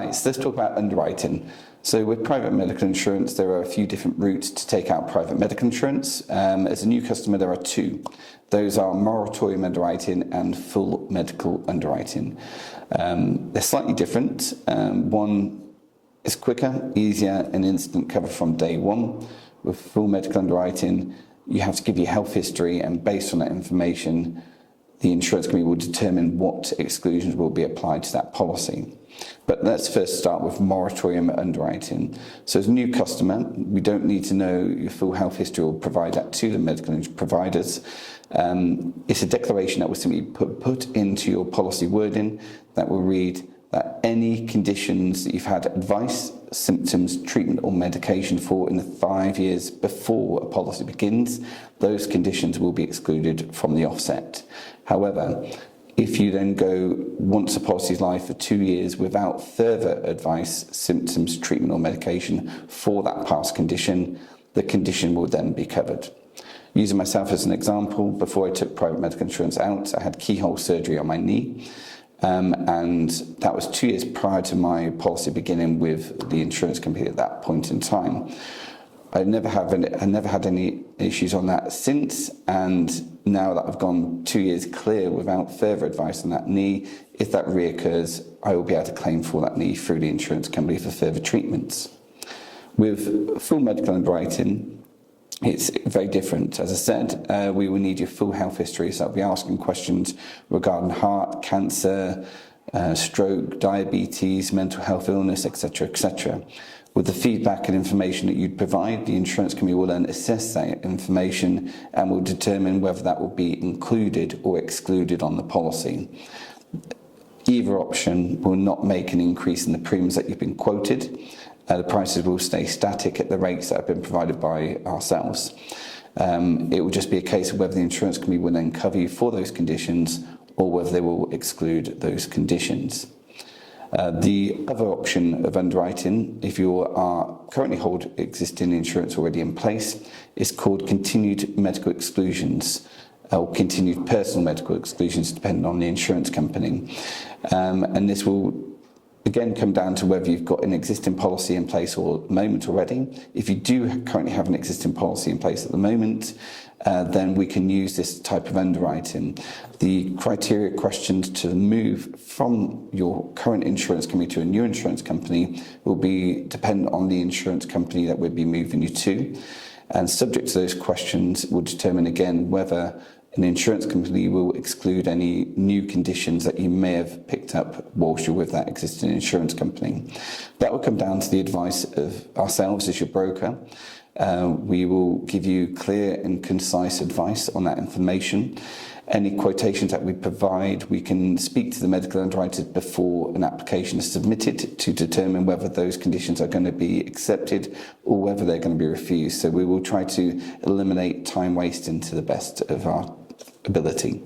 Right, so let's talk about underwriting. So with private medical insurance, there are a few different routes to take out private medical insurance. As a new customer, there are two. Those are moratorium underwriting and full medical underwriting. They're slightly different. One is quicker, easier, and instant cover from day one. With full medical underwriting, you have to give your health history, and based on that information, the insurance company will determine what exclusions will be applied to that policy. But let's first start with moratorium underwriting. So as a new customer, we don't need to know your full health history. We'll provide that to the medical providers. It's a declaration that will simply put into your policy wording that will read that any conditions that you've had advice, symptoms, treatment or medication for in the 5 years before a policy begins, those conditions will be excluded from the offset. However, if you then go once a policy is live for 2 years without further advice, symptoms, treatment or medication for that past condition, the condition will then be covered. Using myself as an example, before I took private medical insurance out, I had keyhole surgery on my knee. And that was 2 years prior to my policy beginning with the insurance company at that point in time. I never had any issues on that since, and now that I've gone 2 years clear without further advice on that knee, if that reoccurs, I will be able to claim for that knee through the insurance company for further treatments. With full medical underwriting, it's very different. As I said, we will need your full health history, so I'll be asking questions regarding heart, cancer, stroke, diabetes, mental health illness, etc., etc. With the feedback and information that you'd provide, the insurance company will then assess that information and will determine whether that will be included or excluded on the policy. Either option will not make an increase in the premiums that you've been quoted. The prices will stay static at the rates that have been provided by ourselves. It will just be a case of whether the insurance company will then cover you for those conditions or whether they will exclude those conditions. The other option of underwriting, if you are currently hold existing insurance already in place, is called continued medical exclusions or continued personal medical exclusions, depending on the insurance company. And this will again come down to whether you've got an existing policy in place or at the moment already. If you do currently have an existing policy in place at the moment, then we can use this type of underwriting. The criteria questions to move from your current insurance company to a new insurance company will be dependent on the insurance company that we'll be moving you to. And subject to those questions will determine again whether an insurance company will exclude any new conditions that you may have picked up whilst you're with that existing insurance company. That will come down to the advice of ourselves as your broker. We will give you clear and concise advice on that information. Any quotations that we provide, we can speak to the medical underwriters before an application is submitted to determine whether those conditions are going to be accepted or whether they're going to be refused. So we will try to eliminate time wasting to the best of our ability.